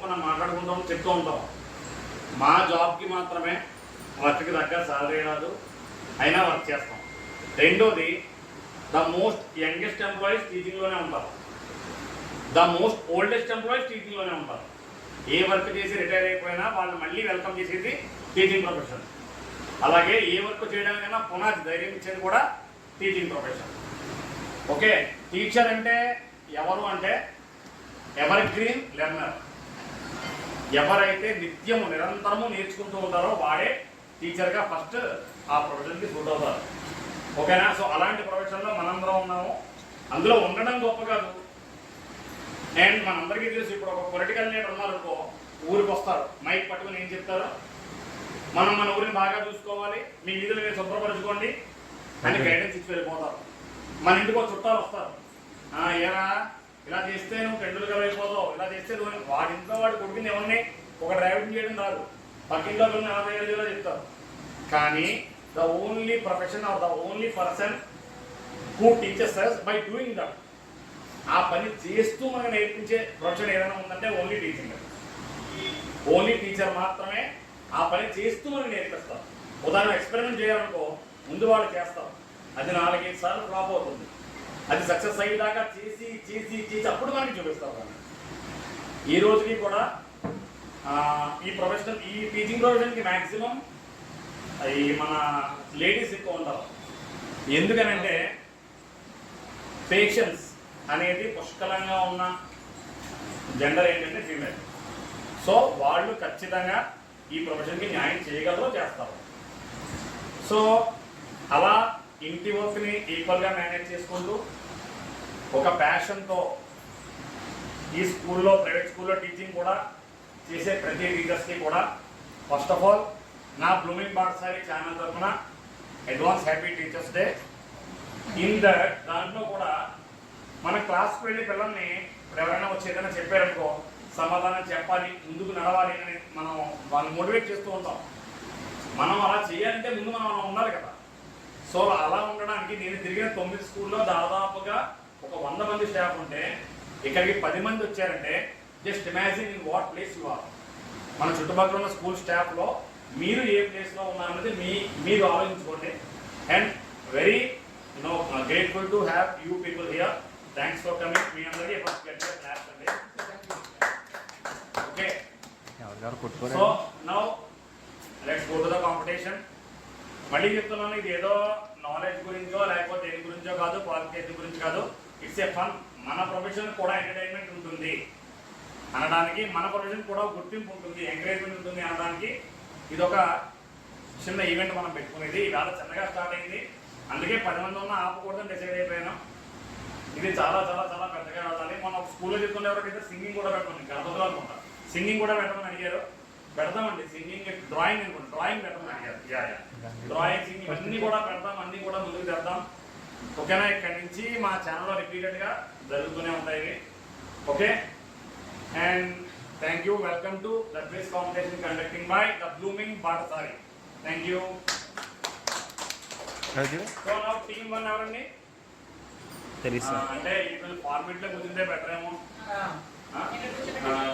మనం మాట్లాడుకుంటాం, చెప్తూ ఉంటాం. మా జాబ్కి మాత్రమే వర్క్కి తగ్గ సాలరీ రాదు, అయినా వర్క్ చేస్తాం. రెండోది, ద మోస్ట్ యంగెస్ట్ ఎంప్లాయీస్ టీచింగ్లోనే ఉంటారు, ద మోస్ట్ ఓల్డెస్ట్ ఎంప్లాయీస్ టీచింగ్లోనే ఉంటారు. ఏ వర్క్ చేసి రిటైర్ అయిపోయినా వాళ్ళని మళ్ళీ వెల్కమ్ చేసేది టీచింగ్ ప్రొఫెషన్. అలాగే ఏ వర్క్ చేయడానికైనా పునాది ధైర్యం ఇచ్చేది కూడా టీచింగ్ ప్రొఫెషన్. ఓకే, టీచర్ అంటే ఎవరు అంటే ఎవర్ గ్రీన్ లెర్నర్. ఎవరైతే నిత్యము నిరంతరము నేర్చుకుంటూ ఉంటారో వాడే టీచర్గా ఫస్ట్ ఆ ప్రొఫెషన్కి సూట్ అవుతారు. ఓకేనా? సో అలాంటి ప్రొఫెషన్లో మనందరం ఉన్నాము. అందులో ఉండడం గొప్ప కాదు. అండ్ మనందరికీ తెలుసు, ఇప్పుడు ఒక పొలిటికల్ లీడర్ ఉన్నారనుకో, ఊరికి వస్తారు, మైక్ పట్టుకుని ఏం చెప్తారు, మనం మన ఊరిని బాగా చూసుకోవాలి, మీ వీధులు మీరు శుభ్రపరచుకోండి అని గైడెన్స్ ఇచ్చి వెళ్ళిపోతారు. మన ఇంటికి ఒక చుట్టాలు వస్తారు, ఏరా ఇలా చేస్తే నువ్వు టెండూల్కర్ అయిపోతావు, ఇలా చేస్తే నువ్వు, వాడి ఇంట్లో వాడి కొడుకుని ఎవరిని ఒక డ్రైవింగ్ చేయడం రాదు, పక్కింట్లో పిల్లలు ఎలా తయారు చేయాలో చెప్తారు. కానీ the only profession or the only person who teachers us by doing that, ఆ పని చేస్తూ మనకు నేర్పించే ప్రొఫెషన్ ఏదైనా ఉందంటే ఓన్లీ టీచింగ్. ఓన్లీ టీచర్ మాత్రమే ఆ పని చేస్తూ మనకి నేర్పిస్తారు. ఉదాహరణ ఎక్స్పెరిమెంట్ చేయాలనుకో, ముందు వాళ్ళు చేస్తారు, అది 4-5 సార్లు ఫ్లాప్ అవుతుంది, అది సక్సెస్ అయ్యేదాకా చేసి చేసి చేసి అప్పుడు మనకి చూపిస్తారు. ఈ రోజుకి కూడా ఈ ప్రొఫెషనల్, ఈ టీచింగ్ ప్రొఫెషన్కి మ్యాక్సిమం ఈ మన లేడీస్ ఎక్కువ ఉంటారు. ఎందుకనంటే పేషెన్స్ అనేది పుష్కలంగా ఉన్న జెండర్ ఏంటంటే ఫీమేల్. సో వాళ్ళు ఖచ్చితంగా ఈ ప్రొఫెషన్కి న్యాయం చేయగలరో చేస్తారు. సో అలా ఇంటి వర్క్ని ఈక్వల్గా మేనేజ్ చేసుకుంటూ ఒక ప్యాషన్తో ఈ స్కూల్లో, ప్రైవేట్ స్కూల్లో టీచింగ్ కూడా చేసే ప్రతి టీచర్స్కి కూడా ఫస్ట్ ఆఫ్ ఆల్ నా బ్లూమింగ్ పాఠశాల ఛానల్ తరఫున advance happy teachers day. In దాంట్లో కూడా మన క్లాస్కి వెళ్ళి పిల్లల్ని ఇప్పుడు ఎవరైనా వచ్చి ఏదైనా చెప్పారనుకో, సమాధానం చెప్పాలి, ముందుకు నడవాలి అని మనం వాళ్ళని మోటివేట్ చేస్తూ ఉంటాం. మనం అలా చేయాలంటే ముందు మనం ఉండాలి కదా. సో అలా ఉండడానికి నేను తిరిగిన 9 స్కూల్లో దాదాపుగా ఒక 100 మంది స్టాఫ్ ఉంటే ఇక్కడికి 10 మంది వచ్చారంటే just imagine in what place you are. మన చుట్టుపక్కల ఉన్న స్కూల్ స్టాఫ్లో మీరు ఏ ప్లేస్లో ఉన్నారనేది మీరు ఆలోచించుకోండి. And very grateful to have you people here. Thanks for coming. మీ అందరికీ ఫస్ట్ క్లాస్ అండి. Okay, so now let's go to the competition. మళ్ళీ చెప్తున్నాను, ఇది ఏదో నాలెడ్జ్ గురించో లేకపోతే దేని గురించో కాదు, క్వాలిఫికేషన్ గురించి కాదు. It's a fun. మన ప్రొఫెషన్ కూడా ఎంటర్టైన్మెంట్ ఉంటుంది అనడానికి, మన ప్రొఫెషన్ కూడా గుర్తింపు ఉంటుంది, ఎంకరేజ్మెంట్ ఉంటుంది అనడానికి ఇది ఒక చిన్న ఈవెంట్ మనం పెట్టుకునేది. ఇవాళ చిన్నగా స్టార్ట్ అయింది, అందుకే 10 మంది ఉన్న ఆపకూడదని డిసైడ్ అయిపోయాను. ఇది చాలా చాలా చాలా పెద్దగా వెళ్ళాలి. మనం స్కూల్లో చెప్తుండే ఎవరికైతే సింగింగ్ కూడా పెట్టమని, గర్భంలో అనుకుంటా సింగింగ్ కూడా పెట్టమని అడిగారు. పెడతామండి సింగింగ్, డ్రాయింగ్ అనుకుంటా, డ్రాయింగ్ పెట్టమని అడిగారు. డ్రాయింగ్, సింగింగ్ అన్నీ కూడా పెడతాం, అన్నీ కూడా ముందుకు తెద్దాం. ఓకేనా? ఇక్కడి నుంచి మా ఛానల్లో రిపీటెడ్గా జరుగుతూనే ఉంటాయి. Okay, and thank you. Welcome to the quiz competition conducting by the blooming పాఠశాల. Thank you. సో నా టీమ్ 1 ఎవరండి? అంటే ఇప్పుడు ఫార్మేట్లో కూర్చుంటే బెటర్ ఏమో.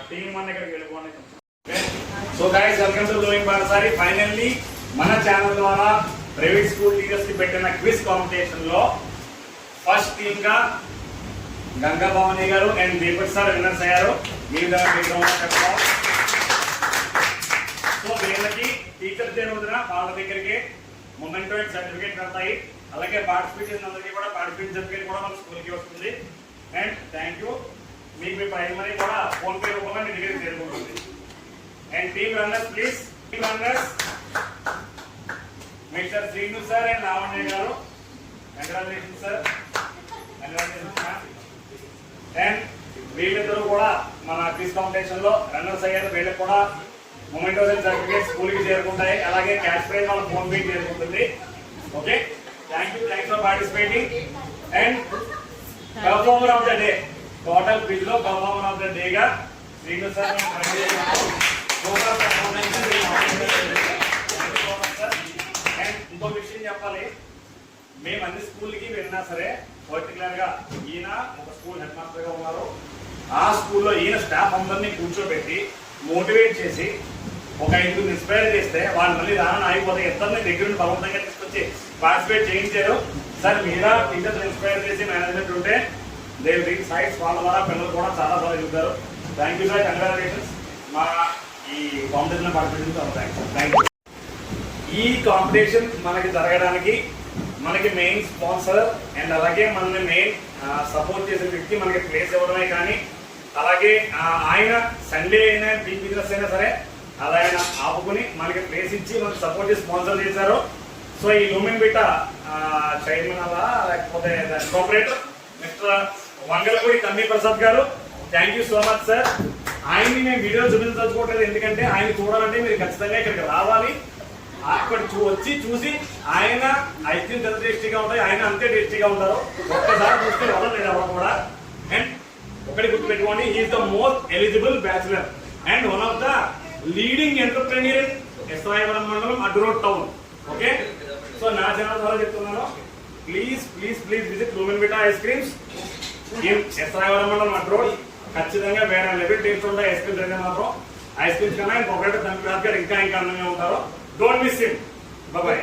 టీమ్ 1 ఇక్కడికి వెళ్ళిపోండి. So guys, welcome to blooming పాఠశాల. ఫైనల్లీ మన ఛానల్ ద్వారా ప్రైవేట్ స్కూల్ టీచర్స్ కి పెట్టిన క్విజ్ కాంపిటీషన్ లో ఫస్ట్ టీమ్ గా గంగా భవానీ గారు అండ్ దీపక్ సార్ విన్నర్స్ అయ్యారు. సో వీళ్ళకి టీచర్స్ డే రోజున వాళ్ళ దగ్గరికి మొమెంటో అండ్ సర్టిఫికేట్ వెళ్తాయి. అలాగే పార్టిసిపేట్ చేసిన అందరికీ కూడా పార్టిసిపేట్ సర్టిఫికేట్ కూడా మన స్కూల్కి వస్తుంది. And thank you. మీకు మీ ప్రైజ్ మనీ కూడా ఫోన్పే రూపంలో మీ దగ్గరికి చేరుకుంటుంది. And team runners please. Team runners mister Srinu sir and Lavanya గారు, కంగ్రాచులేషన్ సార్. అండ్ వీళ్ళిద్దరూ కూడా మన క్విజ్ కాంపిటీషన్ లో రన్నర్స్ అయ్యారు. వీళ్ళకి కూడా మొమెంటోస్ అండ్ సర్టిఫికేట్ స్కూల్ కి చేరుకుంటాయి. అలాగే క్యాష్ ప్రైజ్ వాళ్ళ ఫోన్ పే చేరుకుంటుంది. Okay, thank you. Thanks for participating. And performer of the day, total quiz లో పర్ఫార్మర్ ఆఫ్ ద డే గా శ్రీను సార్ ఇంకో విషయం చెప్పాలి. మేము అన్ని స్కూల్కి వెళ్ళినా సరే పర్టికులర్ గా ఈయన ఒక స్కూల్ హెడ్ మాస్టర్ గా ఉన్నారు. ఆ స్కూల్లో ఈయన స్టాఫ్ అందరినీ కూర్చోబెట్టి మోటివేట్ చేసి ఒక 5 ఇన్స్పైర్ చేస్తే వాళ్ళు మళ్ళీ రాను అయిపోతే ఇద్దరిని దగ్గర నుండి బలవంతంగా తీసుకొచ్చి పార్టిసిపేట్ చేయించారు. సార్ మీరా టీచర్స్ ఇన్స్పైర్ చేసి మేనేజ్మెంట్ ఉంటే దే రీడ్ సైట్స్ వాళ్ళ ద్వారా పిల్లలు కూడా చాలా బాగా చెప్తారు. Thank you sir, congratulations. మా ఈ కాంపిటీషన్ పార్టిసిపేషన్ చాలా థ్యాంక్ యూ. ఈ కాంపిటీషన్ మనకి జరగడానికి మనకి మెయిన్ స్పాన్సర్ అండ్ అలాగే మనల్ని మెయిన్ సపోర్ట్ చేసే వ్యక్తి మనకి ప్లేస్ ఇవ్వడమే కానీ అలాగే ఆయన సండే అయినా బిగ్ బిజినెస్ అయినా సరే అది ఆయన ఆపుకుని మనకి ప్లేస్ ఇచ్చి మనకి సపోర్ట్ చేసి స్పాన్సర్ చేశారు. సో ఈ లూమెన్ బిట్ట చైర్మన్ అలా లేకపోతే కోఆపరేటర్ మిస్టర్ వంగలపూడి కన్నీ ప్రసాద్ గారు, thank you so much sir. ఆయన్ని మేము వీడియో చూపించదలుచుకోవట్లేదు, ఎందుకంటే ఆయన చూడాలంటే మీరు ఖచ్చితంగా ఇక్కడికి రావాలి. అక్కడ వచ్చి చూసి ఆయన ఐస్ క్రీమ్ ఎంత టేస్టీగా ఉంటాయి, ఆయన అంతే టేస్టీగా ఉంటారు. ఒక్కసారి చూస్తే వదలలేదు ఎవరు కూడా. అండ్ ఒకటి గుర్తుపెట్టుకోండి, is the most eligible bachelor and one of the leading entrepreneur Esrayavaram మండలం అడ్రోడ్ టౌన్. ఓకే, సో నా ఛానల్ ద్వారా చెప్తున్నాను, please please please visit lumen beta ice creams in Esrayavaram మండలం అడ్రోడ్. ఖచ్చితంగా వేరే లెవెల్ టేస్ట్ ఉంటాయి ఐస్ క్రీమ్స్ అయితే మాత్రం. ఐస్ క్రీమ్స్ కన్నా ఇంకొకటి దాని ఇంకా ఇంకా అందంగా ఉంటారు. Don't miss him. Bye bye.